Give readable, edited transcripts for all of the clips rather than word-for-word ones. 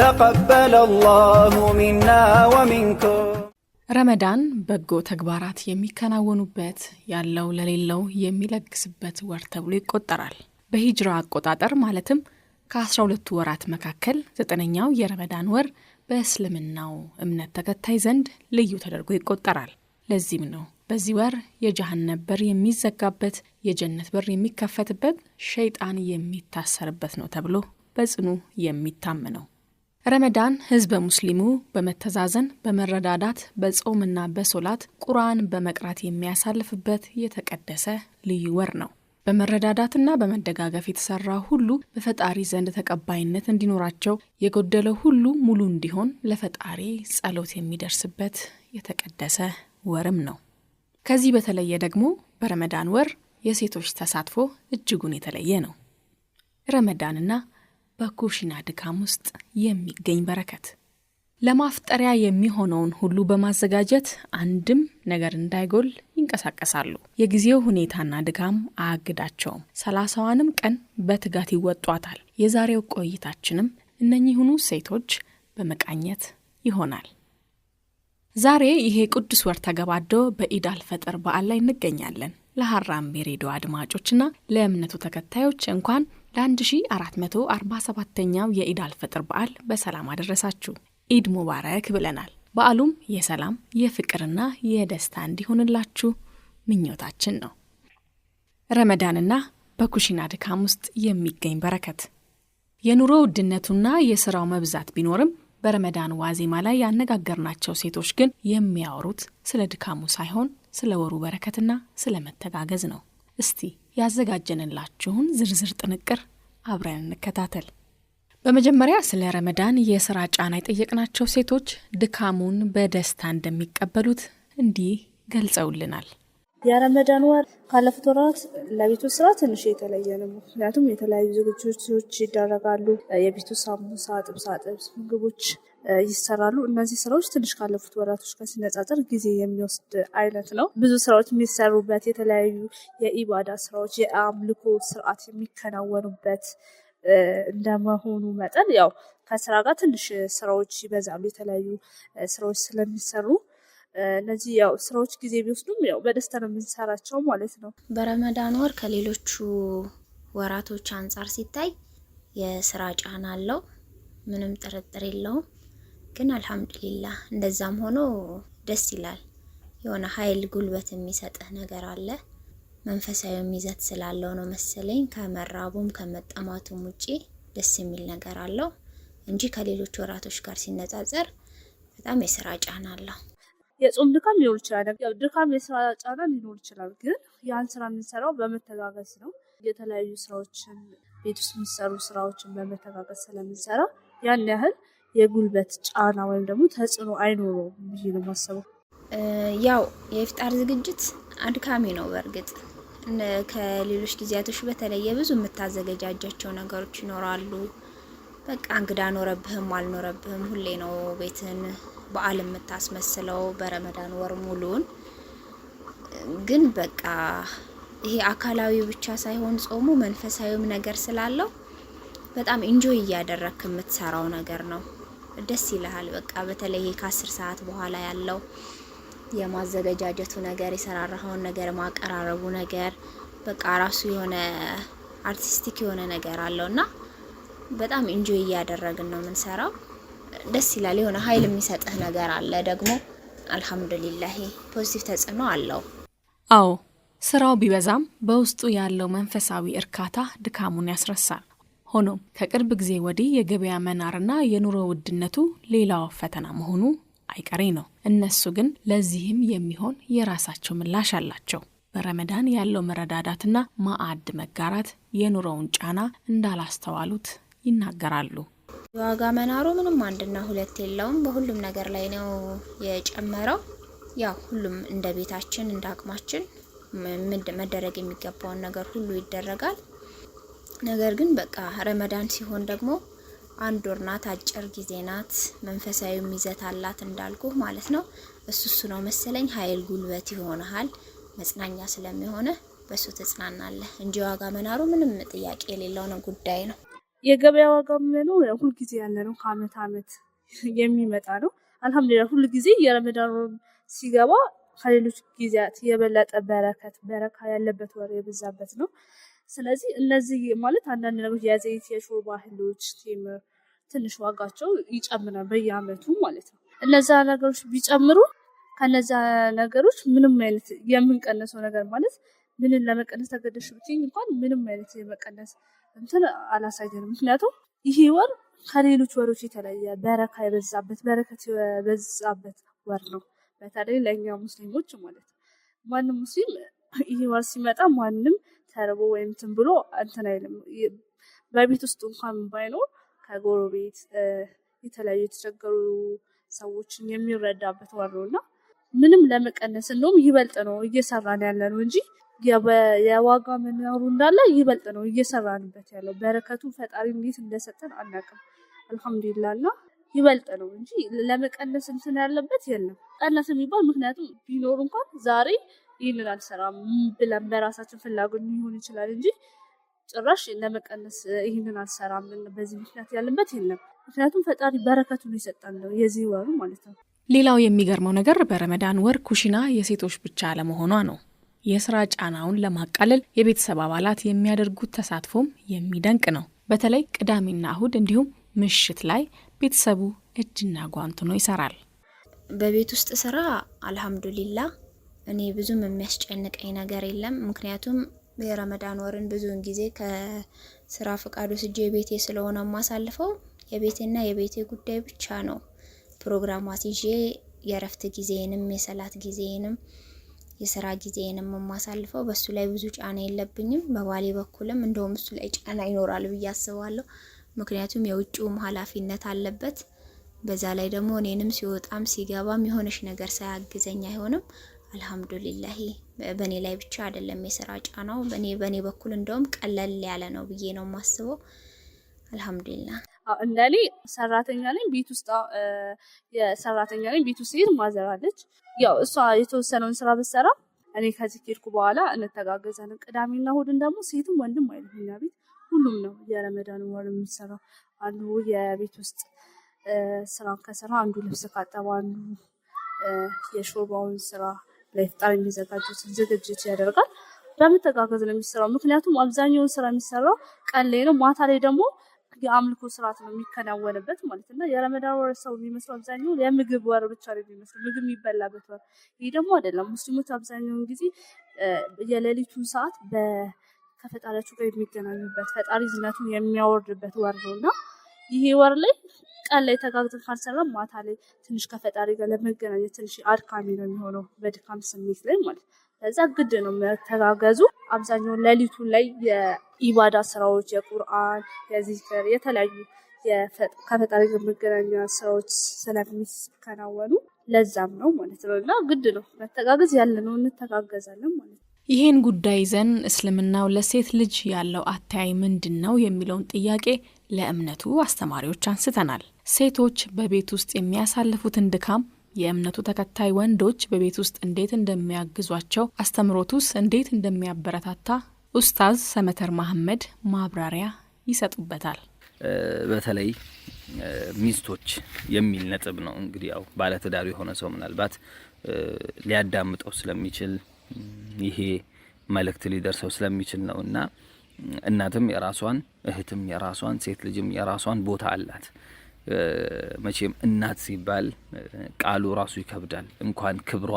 تقبل الله منا ومنكم ረመዳን በጎ ተግባራት የሚከናወኑበት ያለው ለሌለው የሚለግስበት ወር ተብሎ ይቆጠራል። በሂጅራ አቆጣጠር ማለትም ከ12 ወራት መካከል 9ኛው የረመዳን ወር በእስልምናው እምነት ተከታይ ዘንድ ልዩ ተደርጎ ይቆጠራል። ለዚህም ነው በዚህ ወር የጀሃነም በር የሚዘጋበት የጀነት በር የሚከፈትበት ሸይጣን የሚታሰርበት ነው ተብሎ በጽኑ የሚታመነው። ረመዳን ህዝበ ሙስሊሙ በመተዛዘን በመረዳዳት በጾምና በሶላት ቁርአን በመቅራት የሚያሳልፍበት የተቀደሰ ልዩ ወር ነው። በመረዳዳትና በመደጋገፍ የተሰራ ሁሉ በፈጣሪ ዘንድ ተቀባይነት እንዲኖራቸው የጎደለው ሁሉ ሙሉ እንዲሆን ለፈጣሪ ጸሎት የሚደርስበት የተቀደሰ ወርም ነው። ከዚህ በተለየ ደግሞ በረመዳን ወር የሴቶች ተሳትፎ እጅጉን የተለየ ነው። ረመዳንና በኩሽና ድካም ውስጥ የሚገኝ በረከት ለማፍጠሪያ የሚሆነውን ሁሉ በማዘጋጀት አንድም ነገር እንዳይጎል ይንቀሳቀሳሉ። የጊዜው ሁኔታና ድካም አያግዳቸውም። 30ዋንም ቀን በትጋት ይወጧታል። የዛሬው ቆይታችንም እነኚህኑ ሴቶች በመቃኘት ይሆናል። ዛሬ ይሄ ቅዱስ ወር ተገባዶ በኢድ አልፈጥር በዓል ላይ እንገኛለን። ለሐራምቤ ሬዲዮ አድማጮችና ለእምነቱ ተከታዮች እንኳን ለ1447ኛው የኢድ አልፈጥር በዓል በሰላም አደረሳችሁ። ኢድ ሙባረክ ብለናል። በዓሉም የሰላም የፍቅርና የደስታ እንዲሆንላችሁ ምኞታችን ነው። ረመዳንና በኩሽና ድካም ውስጥ የሚገኝ በረከት የኑሮ ውድነቱና የሥራው መብዛት ቢኖርም በረመዳን ዋዜማ ላይ ያነጋገርናቸው ሴቶች ግን የሚያወሩት ስለ ድካሙ ሳይሆን ስለ ወሩ በረከትና ስለ መተጋገዝ ነው። እስቲ ያዘጋጀንላችሁን ዝርዝር ጥንቅር አብረን እንከታተል። በመጀመሪያ ስለ ረመዳን የሥራ ጫና የጠየቅናቸው ሴቶች ድካሙን በደስታ እንደሚቀበሉት እንዲህ ገልጸውልናል። የረመዳን ወር ካለፉት ወራት ለቤቱ ስራ ትንሽ የተለየ ነው። ምክንያቱም የተለያዩ ዝግጅቶች ይደረጋሉ። የቤቱ ሳሙሳ፣ ጥብሳ ጥብስ ምግቦች ይሰራሉ። እነዚህ ስራዎች ትንሽ ካለፉት ወራቶች ጋር ሲነጻጸር ጊዜ የሚወስድ አይነት ነው። ብዙ ስራዎች የሚሰሩበት፣ የተለያዩ የኢባዳ ስራዎች፣ የአምልኮ ስርዓት የሚከናወኑበት እንደመሆኑ መጠን ያው ከስራ ጋር ትንሽ ስራዎች ይበዛሉ። የተለያዩ ስራዎች ስለሚሰሩ እነዚህ ያው ስራዎች ጊዜ ቢወስዱም ያው በደስታ ነው የምንሰራቸው ማለት ነው። በረመዳን ወር ከሌሎቹ ወራቶች አንጻር ሲታይ የስራ ጫና አለው፣ ምንም ጥርጥር የለውም። ግን አልহামዱሊላህ እንደዛም ሆኖ ደስ ይላል። የሆነ ኃይል ጉልበት የሚሰጥህ ነገር አለ። መንፈሳዊ ይዘት ስላለው ነው መሰለኝ ከመራቡም ከመጠማቱም ውጪ ደስ የሚል ነገር አለው እንጂ ከሌሎች ወራቶች ጋር ሲነጻጸር በጣም የስራ ጫና አለው። የጾም ድካም ሊኖር ይችላል። ያው ድካም የስራ ጫና ሊኖር ይችላል። ግን ያን ስራ የምንሰራው በመተጋገዝ ነው። የተለያዩ ስራዎችን ቤት ውስጥ የሚሰሩ ስራዎችን በመተጋገዝ ስለምንሰራ ያን ያህል የጉልበት ጫና ወይም ደግሞ ተጽዕኖ አይኖረውም ብዬ ነው የማስበው። ያው የኢፍጣር ዝግጅት አድካሚ ነው። በእርግጥ ከሌሎች ጊዜያቶች በተለየ ብዙ የምታዘገጃጃቸው ነገሮች ይኖራሉ። በቃ እንግዳ ኖረብህም አልኖረብህም ሁሌ ነው ቤትን በዓል የምታስመስለው በረመዳን ወር ሙሉን። ግን በቃ ይሄ አካላዊ ብቻ ሳይሆን ጾሙ መንፈሳዊም ነገር ስላለው በጣም ኢንጆይ እያደረክ የምትሰራው ነገር ነው። ደስ ይልሃል። በቃ በተለይ ከ10 ሰዓት በኋላ ያለው የማዘገጃጀቱ ነገር፣ የሰራራውን ነገር ማቀራረቡ ነገር በቃ ራሱ የሆነ አርቲስቲክ የሆነ ነገር አለውና በጣም ኢንጆይ እያደረግን ነው የምንሰራው። ደስ ይላል። የሆነ ኃይል የሚሰጥህ ነገር አለ። ደግሞ አልহামዱሊላህ ፖዚቲቭ ተጽዕኖ አለው። አዎ ስራው ቢበዛም በውስጡ ያለው መንፈሳዊ እርካታ ድካሙን ያስረሳል። ሆኖም ከቅርብ ጊዜ ወዲህ የገበያ መናርና የኑሮ ውድነቱ ሌላው ፈተና መሆኑ አይቀሬ ነው። እነሱ ግን ለዚህም የሚሆን የራሳቸው ምላሽ አላቸው። በረመዳን ያለው መረዳዳትና ማዕድ መጋራት የኑሮውን ጫና እንዳላስተዋሉት ይናገራሉ። የዋጋ መናሩ ምንም አንድና ሁለት የለውም። በሁሉም ነገር ላይ ነው የጨመረው። ያው ሁሉም እንደ ቤታችን እንደ አቅማችን መደረግ የሚገባውን ነገር ሁሉ ይደረጋል። ነገር ግን በቃ ረመዳን ሲሆን ደግሞ አንድ ወር ናት፣ አጭር ጊዜ ናት። መንፈሳዊ ይዘት አላት እንዳልኩ ማለት ነው። እሱ ነው መሰለኝ ኃይል ጉልበት ይሆናል መጽናኛ ስለሚሆነ በሱ ተጽናናለህ እንጂ ዋጋ መናሩ ምንም ጥያቄ የሌለው ነው ጉዳይ ነው። የገበያ ዋጋም ነው ሁሉ ጊዜ ያለ ነው ከአመት አመት የሚመጣ ነው አልহামዱሊላህ ሁሉ ጊዜ የረመዳን ሲገባ ከሌሎች ጊዜያት የበለጠ በረካ ያለበት ወር የበዛበት ነው ስለዚህ እነዚህ ማለት አንዳንድ ነገሮች የዘይት የሾርባ እህሎች ቴምር ትንሽ ዋጋቸው ይጨምራል በየአመቱ ማለት ነው እነዛ ነገሮች ቢጨምሩ ከነዛ ነገሮች ምንም አይነት የምንቀነሰው ነገር ማለት ምንን ለመቀነስ ተገደሽ ብትኝ እንኳን ምንም አይነት የመቀነስ እንትን አላሳየንም ምክንያቱም ይሄ ወር ከሌሎች ወሮች የተለየ በረካ የበዛበት ወር ነው በተለይ ለኛ ሙስሊሞች ማለት ነው ማንንም ሙስሊም ይሄ ወር ሲመጣ ማንንም ተርቦ ወይም ትን ብሎ እንትን አይልም በቤት ውስጥ እንኳን ባይኖር ከጎረቤት የተለያዩ የተቸገሩ ሰዎችን የሚረዳበት ወር ነውና ምንም ለመቀነስ ነው ይበልጥ ነው እየሰራን ያለነው እንጂ የዋጋ መናሩ እንዳለ ይበልጥ ነው እየሰራንበት ያለው በረከቱ ፈጣሪ እንዴት እንደሰጠን አናውቅም አልহামዱሊላህና ይበልጥ ነው እንጂ ለመቀነስ እንትን ያለበት የለም ቀነስ የሚባል ምክንያቱም ቢኖር እንኳን ዛሬ ይሄንን አልሰራም ብለን በራሳችን ፍላጎት ሊሆን ይችላል እንጂ ጭራሽ ለመቀነስ ይሄንን አልሰራም በዚህ ምክንያት ያለበት የለም ምክንያቱም ፈጣሪ በረከቱን ይሰጣል ነው የዚህ ወሩ ማለት ነው ሌላው የሚገርመው ነገር በረመዳን ወር ኩሽና የሴቶች ብቻ አለመሆኗ ነው የስራ ጫናውን ለማቃለል የቤተሰብ አባላት የሚያደርጉት ተሳትፎም የሚደንቅ ነው በተለይ ቅዳሜና እሁድ እንዲሁም ምሽት ላይ ቤተሰቡ እጅና ጓንት ነው ይሰራል በቤት ውስጥ ስራ አልহামዱሊላህ እኔ ብዙም የሚያስጨንቀኝ ነገር የለም ምክንያቱም የረመዳን ወርን ብዙውን ጊዜ ከስራ ፍቃዱ ስጄ ቤቴ ስለሆነ ማሳልፈው የቤቴና የቤቴ ጉዳይ ብቻ ነው ፕሮግራማት ይዤ የረፍት ጊዜንም የሰላት ጊዜንም የስራ ጊዜንም ማሳልፈው በሱ ላይ ብዙ ጫና የለብኝም በባሌ በኩልም እንደውም እሱ ላይ ጫና ይኖራል ብዬ አስባለሁ ምክንያቱም የውጭው ኃላፊነት አለበት በዛ ላይ ደግሞ እኔንም ሲወጣም ሲገባም የሆነሽ ነገር ሳያግዘኝ አይሆንም አልহামዱሊላህ በኔ ላይ ብቻ አይደለም የስራ ጫናው በኔ በኩል እንደውም ቀለል ያለ ነው ብዬ ነው ማስበው አልহামዱሊላህ እንደኔ ሰራተኛ ነኝ ቤት ውስጥ የሰራተኛ ነኝ ቤት ውስጥ ማዘራለች ያው እሷ የተወሰነውን ስራ በሰራ እኔ ከዚህ ሄድኩ በኋላ እንተጋገዛለን ቅዳሜና እሁድን ደግሞ ሴትም ወንድም አይልኛ ቤት ሁሉም ነው የረመዳን ወር የሚሰራው አንዱ የቤት ውስጥ ስራ ከሰራ አንዱ ልብስ ካጠባ አንዱ የሾርባውን ስራ ለፍጣር የሚዘጋጁት ዝግጅት ያደርጋል በመተጋገዝ ነው የሚሰራው ምክንያቱም አብዛኛው ስራ የሚሰራው ቀን ላይ ነው ማታ ላይ ደግሞ የአምልኮ ስርዓት ነው የሚከናወንበት ማለትና የረመዳን ወር ሰው የሚመስለው አብዛኛው የምግብ ወር ብቻ ነው የሚመስለው ምግብ የሚበላበት ወር ይሄ ደግሞ አይደለም ሙስሊሞች አብዛኛው ጊዜ የሌሊቱን ሰዓት ከፈጣሪያቸው ጋር የሚገናኙበት ፈጣሪ ዝናቱን የሚያወርድበት ወር ነውና ይሄ ወር ላይ ቀን ላይ ተጋግዘን ካልሰራ ማታ ላይ ትንሽ ከፈጣሪ ጋር ለመገናኘት ትንሽ አድካሚ ነው የሚሆነው በድካም ስሜት ላይ ማለት ለዛ ግድ ነው ተጋገዙ አብዛኛው ሌሊቱ ላይ የኢባዳ ስራዎች የቁርአን የዚክር የተለያዩ ከፈጣሪ ጋር መገናኛ ስራዎች ስለሚከናወኑ ለዛም ነው ማለት ነውና ግድ ነው መተጋገዝ ያለነው እንተጋገዛለን ማለት ነው ይሄን ጉዳይ ይዘን እስልምናው ለሴት ልጅ ያለው አተያይ ምንድነው የሚለውን ጥያቄ ለእምነቱ አስተማሪዎች አንስተናል ሴቶች በቤት ውስጥ የሚያሳልፉትን ድካም የእምነቱ ተከታይ ወንዶች በቤት ውስጥ እንዴት እንደሚያግዟቸው አስተምሮቱስ እንዴት እንደሚያበረታታ ኡስታዝ ሰመተር መሐመድ ማብራሪያ ይሰጡበታል በተለይ ሚስቶች የሚል ነጥብ ነው እንግዲህ ያው ባለ ትዳር የሆነ ሰው ምናልባት ሊያዳምጠው ስለሚችል ይሄ መልእክት ሊደርሰው ስለሚችል ነውና እናትም የራሷን እህትም የራሷን ሴት ልጅም የራሷን ቦታ አላት መቼም እናት ሲባል ቃሉ ራሱ ይከብዳል እንኳን ክብሯ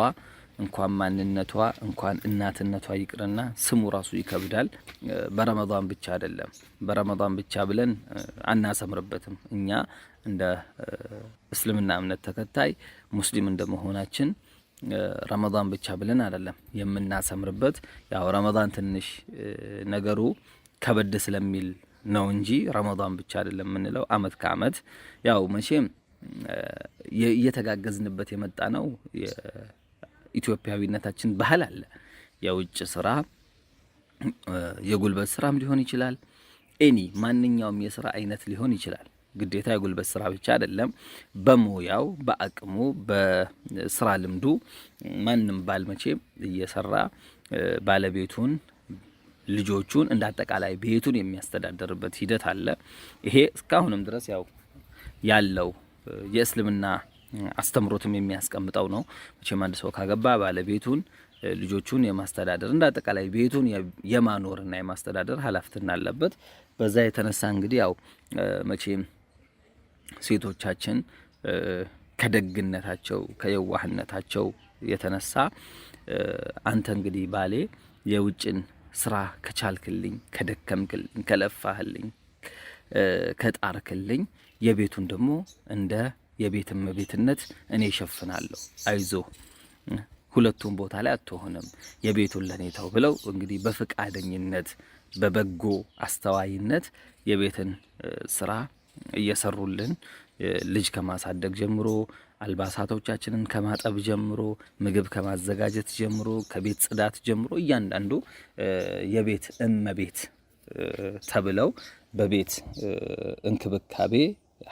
እንኳን ማንነቷ እንኳን እናትነቷ ይቅርና ስሙ ራሱ ይከብዳል በረመዳን ብቻ አይደለም በረመዳን ብቻ ብለን አናሰምርበትም እኛ እንደ እስልምና እምነት ተከታይ ሙስሊም እንደመሆናችን ረመዳን ብቻ ብለን አይደለም የምናሰምርበት ያው ረመዳን ትንሽ ነገሩ ከበድ ስለሚል ነው እንጂ ረመዳን ብቻ አይደለም ምንለው አመት ከአመት ያው መቼም እየተጋገዝንበት የመጣ ነው የኢትዮጵያዊነታችን ባህል አለ የውጭ ስራ የጉልበት ስራም ሊሆን ይችላል ማንኛውም የስራ አይነት ሊሆን ይችላል ግዴታ የጉልበት ስራ ብቻ አይደለም በሞያው በአቅሙ በስራ ልምዱ ማንንም ባል መቼም እየሰራ ባለቤቱን ልጆቹን እንዳጠቃላይ ቤቱን የሚያስተዳድርበት ሂደት አለ። ይሄ እስካሁንም ድረስ ያው ያለው የእስልምና አስተምሮትም የሚያስቀምጠው ነው። መቼም አንድ ሰው ካገባ ባለቤቱን ልጆቹን የማስተዳደር እንዳጠቃላይ ቤቱን የማኖርና የማስተዳደር ኃላፊነት አለበት። በዛ የተነሳ እንግዲህ ያው መቼም ሴቶቻችን ከደግነታቸው ከየዋህነታቸው የተነሳ አንተ እንግዲህ ባሌ የውጭን ስራ ከቻልክልኝ፣ ከደከምክልኝ፣ ከለፋህልኝ፣ ከጣርክልኝ የቤቱን ደግሞ እንደ የቤትም ቤትነት እኔ እሸፍናለሁ፣ አይዞ ሁለቱም ቦታ ላይ አትሆንም፣ የቤቱን ለኔ ተው ብለው እንግዲህ በፍቃደኝነት በበጎ አስተዋይነት የቤትን ስራ እየሰሩልን ልጅ ከማሳደግ ጀምሮ አልባሳቶቻችንን ከማጠብ ጀምሮ ምግብ ከማዘጋጀት ጀምሮ ከቤት ጽዳት ጀምሮ እያንዳንዱ የቤት እመቤት ተብለው በቤት እንክብካቤ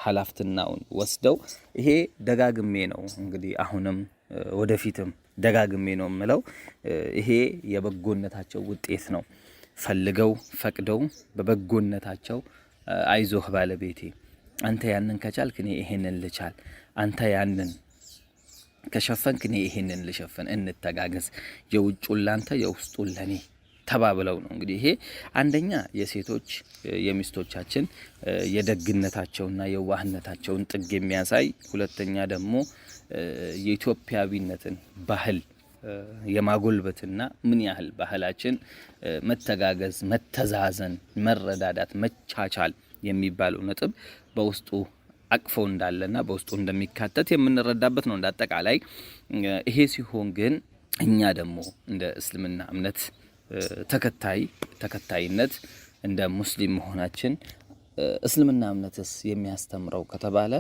ኃላፊነቱን ወስደው ይሄ ደጋግሜ ነው እንግዲህ አሁንም ወደፊትም ደጋግሜ ነው የምለው ይሄ የበጎነታቸው ውጤት ነው። ፈልገው ፈቅደው በበጎነታቸው አይዞህ ባለቤቴ አንተ ያንን ከቻልክ እኔ ይሄንን ልቻል፣ አንተ ያንን ከሸፈንክ እኔ ይሄንን ልሸፍን፣ እንተጋገዝ፣ የውጭውን ላንተ የውስጡን ለኔ ተባብለው ነው እንግዲህ ይሄ አንደኛ የሴቶች የሚስቶቻችን የደግነታቸውና የዋህነታቸውን ጥግ የሚያሳይ፣ ሁለተኛ ደግሞ የኢትዮጵያዊነትን ባህል የማጎልበትና ምን ያህል ባህላችን መተጋገዝ፣ መተዛዘን፣ መረዳዳት፣ መቻቻል የሚባለው ነጥብ በውስጡ አቅፎ እንዳለና በውስጡ እንደሚካተት የምንረዳበት ነው እንዳጠቃላይ። ይሄ ሲሆን ግን እኛ ደግሞ እንደ እስልምና እምነት ተከታይነት እንደ ሙስሊም መሆናችን እስልምና እምነትስ የሚያስተምረው ከተባለ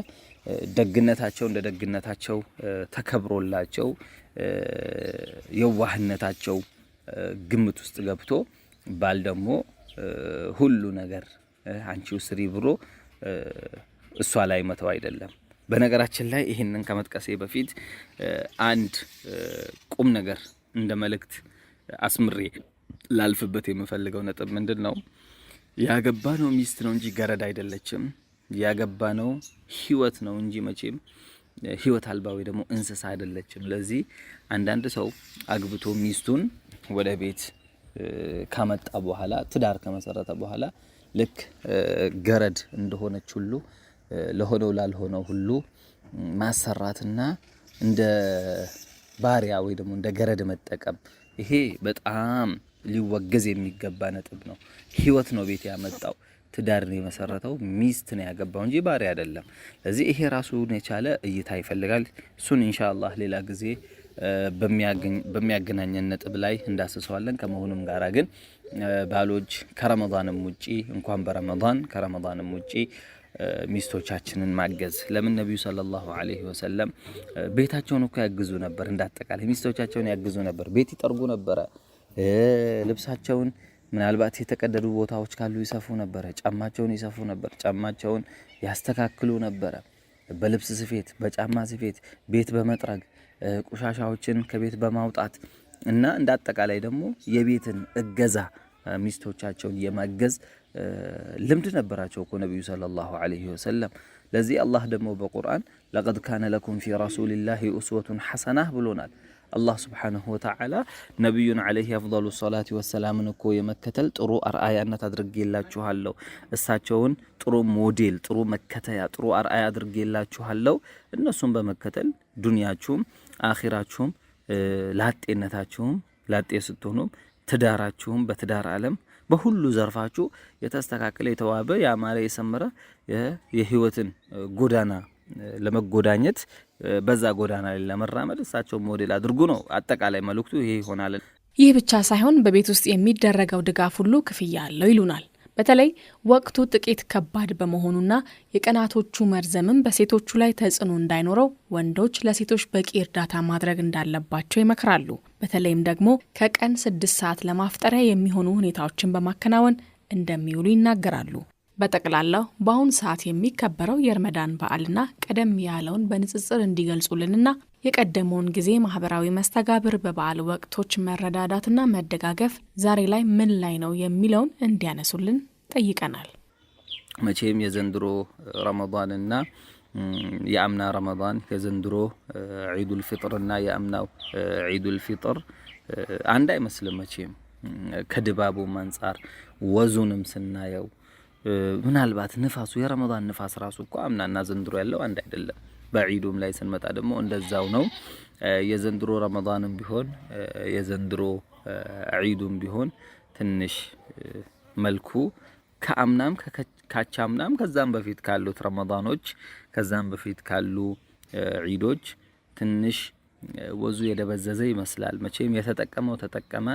ደግነታቸው እንደ ደግነታቸው ተከብሮላቸው የዋህነታቸው ግምት ውስጥ ገብቶ ባል ደግሞ ሁሉ ነገር አንቺው ስሪ ብሎ እሷ ላይ መተው አይደለም። በነገራችን ላይ ይሄንን ከመጥቀሴ በፊት አንድ ቁም ነገር እንደ መልእክት አስምሬ ላልፍበት የምፈልገው ነጥብ ምንድነው? ያገባነው ሚስት ነው እንጂ ገረድ አይደለችም። ያገባነው ህይወት ነው እንጂ መቼም ህይወት አልባ ወይ ደግሞ እንስሳ አይደለችም። ለዚህ አንዳንድ ሰው አግብቶ ሚስቱን ወደ ቤት ካመጣ በኋላ ትዳር ከመሰረተ በኋላ ልክ ገረድ እንደሆነች ሁሉ ለሆነው ላልሆነው ሁሉ ማሰራትና እንደ ባሪያ ወይ ደግሞ እንደ ገረድ መጠቀም ይሄ በጣም ሊወገዝ የሚገባ ነጥብ ነው። ህይወት ነው ቤት ያመጣው፣ ትዳር ነው የመሰረተው፣ ሚስት ነው ያገባው እንጂ ባሪያ አይደለም። ስለዚህ ይሄ ራሱን የቻለ እይታ ይፈልጋል። እሱን ኢንሻአላህ ሌላ ጊዜ በሚያገናኘን ነጥብ ላይ እንዳስሰዋለን። ከመሆኑም ጋራ ግን ባሎች ከረመዳንም ውጪ እንኳን በረመዳን ከረመዳንም ውጪ ሚስቶቻችንን ማገዝ ለምን ነብዩ ሰለላሁ ዐለይሂ ወሰለም ቤታቸውን እኮ ያግዙ ነበር። እንዳጠቃላይ ሚስቶቻቸውን ያግዙ ነበር። ቤት ይጠርጉ ነበር። ልብሳቸውን ምናልባት የተቀደዱ ቦታዎች ካሉ ይሰፉ ነበር። ጫማቸውን ይሰፉ ነበር። ጫማቸውን ያስተካክሉ ነበር። በልብስ ስፌት፣ በጫማ ስፌት፣ ቤት በመጥረግ ቆሻሻዎችን ከቤት በማውጣት እና እንዳጠቃላይ ደግሞ የቤትን እገዛ ሚስቶቻቸውን የማገዝ ልምድ ነበራቸው እኮ ነብዩ ሰለላሁ ዐለይሂ ወሰለም። ለዚህ አላህ ደግሞ በቁርአን ለቀድ ካነ ለኩም ፊ ረሱሊላሂ ኡስወቱን ሐሰናህ ብሎናል። አላህ ሱብሓነሁ ወተዓላ ነብዩን ዐለይሂ አፍደሉ ሰላቲ ወሰላምን እኮ የመከተል ጥሩ አርአያነት አድርጌላችኋለሁ፣ እሳቸውን ጥሩ ሞዴል፣ ጥሩ መከተያ፣ ጥሩ አርአያ አድርጌላችኋለሁ። እነሱን በመከተል ዱንያችሁም አኺራችሁም ላጤነታችሁም ላጤ ስትሆኑም ትዳራችሁም በትዳር ዓለም በሁሉ ዘርፋችሁ የተስተካከለ የተዋበ ያማረ የሰመረ የህይወትን ጎዳና ለመጎዳኘት በዛ ጎዳና ላይ ለመራመድ እሳቸው ሞዴል አድርጉ ነው አጠቃላይ መልእክቱ ይሄ ይሆናል። ይህ ብቻ ሳይሆን በቤት ውስጥ የሚደረገው ድጋፍ ሁሉ ክፍያ አለው ይሉናል። በተለይ ወቅቱ ጥቂት ከባድ በመሆኑና የቀናቶቹ መርዘምም በሴቶቹ ላይ ተጽዕኖ እንዳይኖረው ወንዶች ለሴቶች በቂ እርዳታ ማድረግ እንዳለባቸው ይመክራሉ። በተለይም ደግሞ ከቀን 6 ሰዓት ለማፍጠሪያ የሚሆኑ ሁኔታዎችን በማከናወን እንደሚውሉ ይናገራሉ። በጠቅላላው በአሁን ሰዓት የሚከበረው የረመዳን በዓልና ቀደም ያለውን በንጽጽር እንዲገልጹልንና የቀደመውን ጊዜ ማህበራዊ መስተጋብር በበዓል ወቅቶች መረዳዳትና መደጋገፍ ዛሬ ላይ ምን ላይ ነው የሚለውን እንዲያነሱልን ጠይቀናል። መቼም የዘንድሮ ረመዳንና የአምና ረመዳን የዘንድሮ ዒዱል ፊጥርና የአምናው ዒዱል ፊጥር አንድ አይመስልም። መቼም ከድባቡም አንጻር ወዙንም ስናየው ምናልባት ንፋሱ የረመዳን ንፋስ ራሱ እኮ አምናና ዘንድሮ ያለው አንድ አይደለም። በዒዱም ላይ ስንመጣ ደግሞ እንደዛው ነው። የዘንድሮ ረመዳንም ቢሆን የዘንድሮ ዒዱም ቢሆን ትንሽ መልኩ ከአምናም ካቻምናም ከዛም በፊት ካሉት ረመዳኖች ከዛም በፊት ካሉ ዒዶች ትንሽ ወዙ የደበዘዘ ይመስላል። መቼም የተጠቀመው ተጠቀመ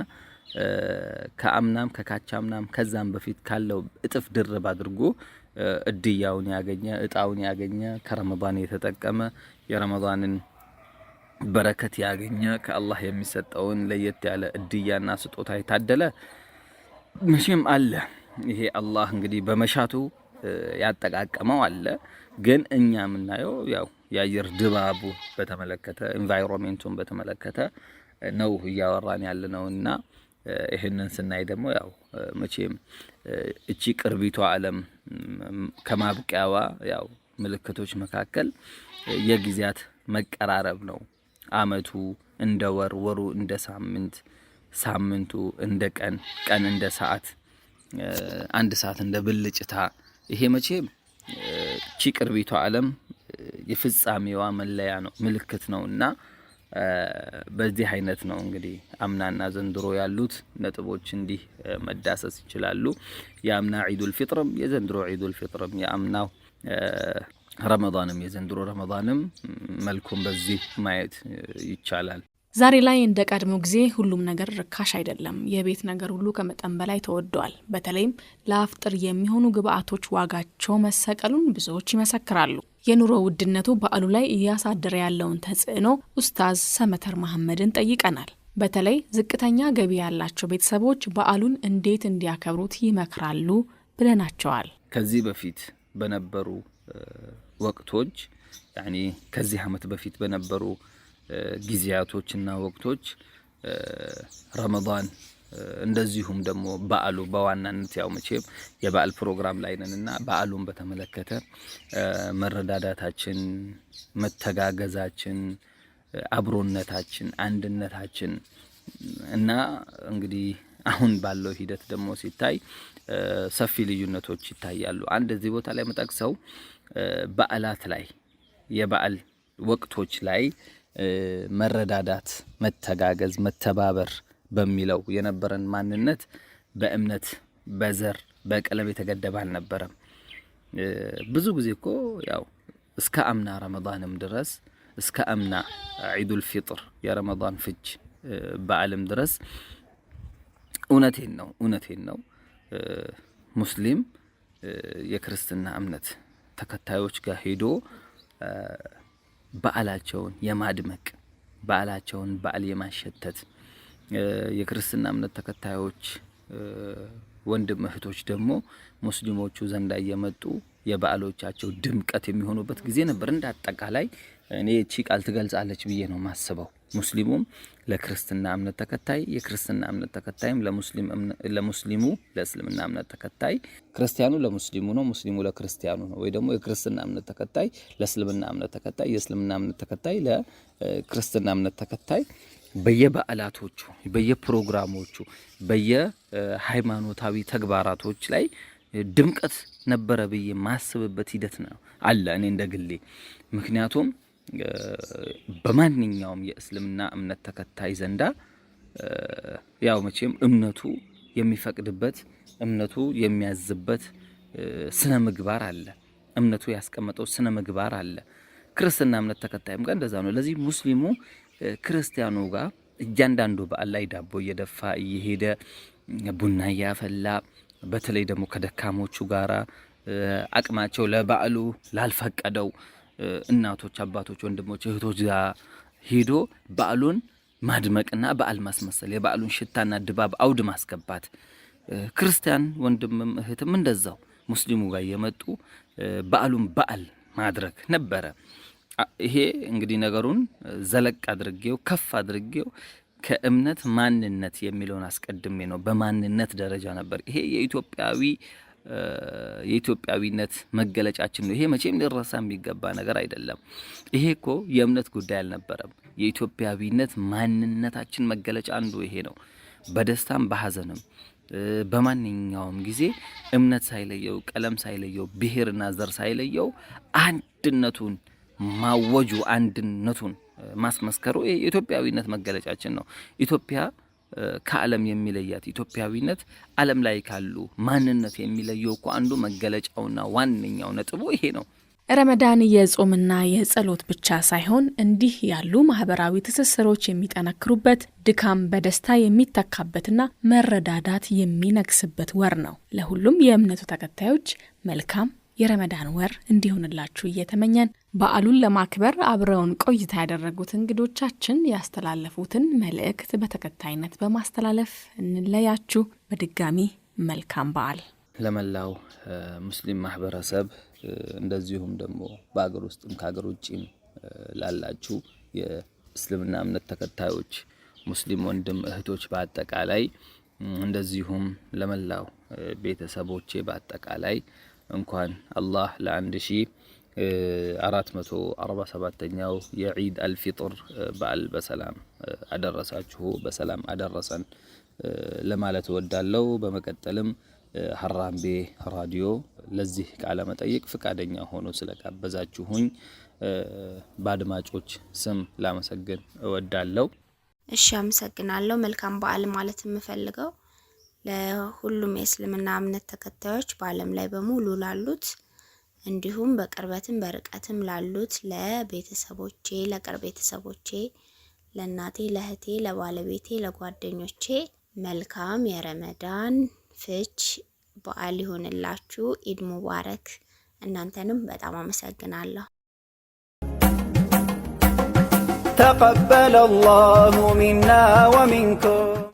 ከአምናም ከካቻምናም ከዛም በፊት ካለው እጥፍ ድርብ አድርጎ እድያውን ያገኘ እጣውን ያገኘ ከረመዳን የተጠቀመ የረመዳንን በረከት ያገኘ ከአላህ የሚሰጠውን ለየት ያለ እድያና ስጦታ የታደለ መቼም አለ። ይሄ አላህ እንግዲህ በመሻቱ ያጠቃቀመው አለ። ግን እኛ የምናየው ያው የአየር ድባቡ በተመለከተ ኢንቫይሮንመንቱን በተመለከተ ነው እያወራን ያለነውና ይሄንን ስናይ ደግሞ ያው መቼም እቺ ቅርቢቷ ዓለም ከማብቂያዋ ያው ምልክቶች መካከል የጊዜያት መቀራረብ ነው። አመቱ እንደ ወር፣ ወሩ እንደ ሳምንት፣ ሳምንቱ እንደ ቀን፣ ቀን እንደ ሰዓት፣ አንድ ሰዓት እንደ ብልጭታ ይሄ መቼም እቺ ቅርቢቷ ዓለም የፍጻሜዋ መለያ ነው፣ ምልክት ነውና በዚህ አይነት ነው እንግዲህ አምናና ዘንድሮ ያሉት ነጥቦች እንዲህ መዳሰስ ይችላሉ። የአምና ዒዱል ፊጥርም የዘንድሮ ዒዱል ፊጥርም የአምናው ረመዳንም የዘንድሮ ረመዳንም መልኩም በዚህ ማየት ይቻላል። ዛሬ ላይ እንደ ቀድሞ ጊዜ ሁሉም ነገር ርካሽ አይደለም። የቤት ነገር ሁሉ ከመጠን በላይ ተወዷል። በተለይም ለአፍጥር የሚሆኑ ግብአቶች ዋጋቸው መሰቀሉን ብዙዎች ይመሰክራሉ። የኑሮ ውድነቱ በዓሉ ላይ እያሳደረ ያለውን ተጽዕኖ ኡስታዝ ሰመተር መሐመድን ጠይቀናል። በተለይ ዝቅተኛ ገቢ ያላቸው ቤተሰቦች በዓሉን እንዴት እንዲያከብሩት ይመክራሉ ብለናቸዋል። ከዚህ በፊት በነበሩ ወቅቶች ያኒ ከዚህ ዓመት በፊት በነበሩ ጊዜያቶችና ወቅቶች ረመዳን እንደዚሁም ደግሞ በዓሉ በዋናነት ያው መቼም የበዓል ፕሮግራም ላይ ነንና በዓሉን በተመለከተ መረዳዳታችን፣ መተጋገዛችን፣ አብሮነታችን፣ አንድነታችን እና እንግዲህ አሁን ባለው ሂደት ደግሞ ሲታይ ሰፊ ልዩነቶች ይታያሉ። አንድ እዚህ ቦታ ላይ መጠቅሰው በዓላት ላይ የበዓል ወቅቶች ላይ መረዳዳት፣ መተጋገዝ፣ መተባበር በሚለው የነበረን ማንነት በእምነት በዘር በቀለም የተገደበ አልነበረም። ብዙ ጊዜ እኮ ያው እስከ አምና ረመዳንም ድረስ እስከ አምና ዒዱል ፊጥር የረመዳን ፍች በዓልም ድረስ እውነቴን ነው ሙስሊም የክርስትና እምነት ተከታዮች ጋር ሄዶ በዓላቸውን የማድመቅ በዓላቸውን በዓል የማሸተት የክርስትና እምነት ተከታዮች ወንድም እህቶች ደግሞ ሙስሊሞቹ ዘንዳ እየመጡ የበዓሎቻቸው ድምቀት የሚሆኑበት ጊዜ ነበር። እንደ አጠቃላይ እኔ እቺ ቃል ትገልጻለች ብዬ ነው ማስበው። ሙስሊሙም ለክርስትና እምነት ተከታይ፣ የክርስትና እምነት ተከታይም ለሙስሊሙ ለእስልምና እምነት ተከታይ፣ ክርስቲያኑ ለሙስሊሙ ነው፣ ሙስሊሙ ለክርስቲያኑ ነው። ወይ ደግሞ የክርስትና እምነት ተከታይ ለእስልምና እምነት ተከታይ፣ የእስልምና እምነት ተከታይ ለክርስትና እምነት ተከታይ በየበዓላቶቹ፣ በየፕሮግራሞቹ፣ በየሃይማኖታዊ ተግባራቶች ላይ ድምቀት ነበረ ብዬ ማስብበት ሂደት ነው አለ እኔ እንደግሌ። ምክንያቱም በማንኛውም የእስልምና እምነት ተከታይ ዘንዳ ያው መቼም እምነቱ የሚፈቅድበት እምነቱ የሚያዝበት ስነ ምግባር አለ። እምነቱ ያስቀመጠው ስነ ምግባር አለ። ክርስትና እምነት ተከታይም ጋር እንደዛ ነው። ለዚህ ሙስሊሙ ክርስቲያኑ ጋር እያንዳንዱ በዓል ላይ ዳቦ እየደፋ እየሄደ ቡና እያፈላ በተለይ ደግሞ ከደካሞቹ ጋራ አቅማቸው ለበዓሉ ላልፈቀደው እናቶች፣ አባቶች፣ ወንድሞች፣ እህቶች ጋር ሄዶ በዓሉን ማድመቅና በዓል ማስመሰል የበዓሉን ሽታና ድባብ አውድ ማስገባት፣ ክርስቲያን ወንድምም እህትም እንደዛው ሙስሊሙ ጋር የመጡ በዓሉን በዓል ማድረግ ነበረ። ይሄ እንግዲህ ነገሩን ዘለቅ አድርጌው ከፍ አድርጌው ከእምነት ማንነት የሚለውን አስቀድሜ ነው። በማንነት ደረጃ ነበር። ይሄ የኢትዮጵያዊነት መገለጫችን ነው። ይሄ መቼም ሊረሳ የሚገባ ነገር አይደለም። ይሄ እኮ የእምነት ጉዳይ አልነበረም። የኢትዮጵያዊነት ማንነታችን መገለጫ አንዱ ይሄ ነው። በደስታም በሐዘንም በማንኛውም ጊዜ እምነት ሳይለየው፣ ቀለም ሳይለየው፣ ብሔርና ዘር ሳይለየው አንድነቱን ማወጁ፣ አንድነቱን ማስመስከሩ የኢትዮጵያዊነት መገለጫችን ነው። ኢትዮጵያ ከዓለም የሚለያት ኢትዮጵያዊነት ዓለም ላይ ካሉ ማንነት የሚለየው እኮ አንዱ መገለጫውና ዋነኛው ነጥቡ ይሄ ነው። ረመዳን የጾምና የጸሎት ብቻ ሳይሆን እንዲህ ያሉ ማህበራዊ ትስስሮች የሚጠነክሩበት፣ ድካም በደስታ የሚተካበትና መረዳዳት የሚነግስበት ወር ነው። ለሁሉም የእምነቱ ተከታዮች መልካም የረመዳን ወር እንዲሆንላችሁ እየተመኘን በዓሉን ለማክበር አብረውን ቆይታ ያደረጉት እንግዶቻችን ያስተላለፉትን መልእክት በተከታይነት በማስተላለፍ እንለያችሁ። በድጋሚ መልካም በዓል ለመላው ሙስሊም ማህበረሰብ፣ እንደዚሁም ደግሞ በአገር ውስጥም ከአገር ውጭም ላላችሁ የእስልምና እምነት ተከታዮች ሙስሊም ወንድም እህቶች በአጠቃላይ እንደዚሁም ለመላው ቤተሰቦቼ በአጠቃላይ እንኳን አላህ ለ1447ኛው የዒድ አልፊጥር በዓል በሰላም አደረሳችሁ፣ በሰላም አደረሰን ለማለት እወዳለሁ። በመቀጠልም ሀራምቤ ራዲዮ ለዚህ ቃለ መጠይቅ ፍቃደኛ ሆኖ ስለጋበዛችሁኝ በአድማጮች ስም ላመሰግን እወዳለሁ። እሺ፣ አመሰግናለሁ። መልካም በዓል ማለት የምፈልገው ለሁሉም የእስልምና እምነት ተከታዮች በዓለም ላይ በሙሉ ላሉት እንዲሁም በቅርበትም በርቀትም ላሉት ለቤተሰቦቼ፣ ለቅርብ ቤተሰቦቼ፣ ለእናቴ፣ ለእህቴ፣ ለባለቤቴ፣ ለጓደኞቼ መልካም የረመዳን ፍች በዓል ይሁንላችሁ። ኢድ ሙባረክ። እናንተንም በጣም አመሰግናለሁ። ተቀበለ አላሁ ሚና ወሚንኩም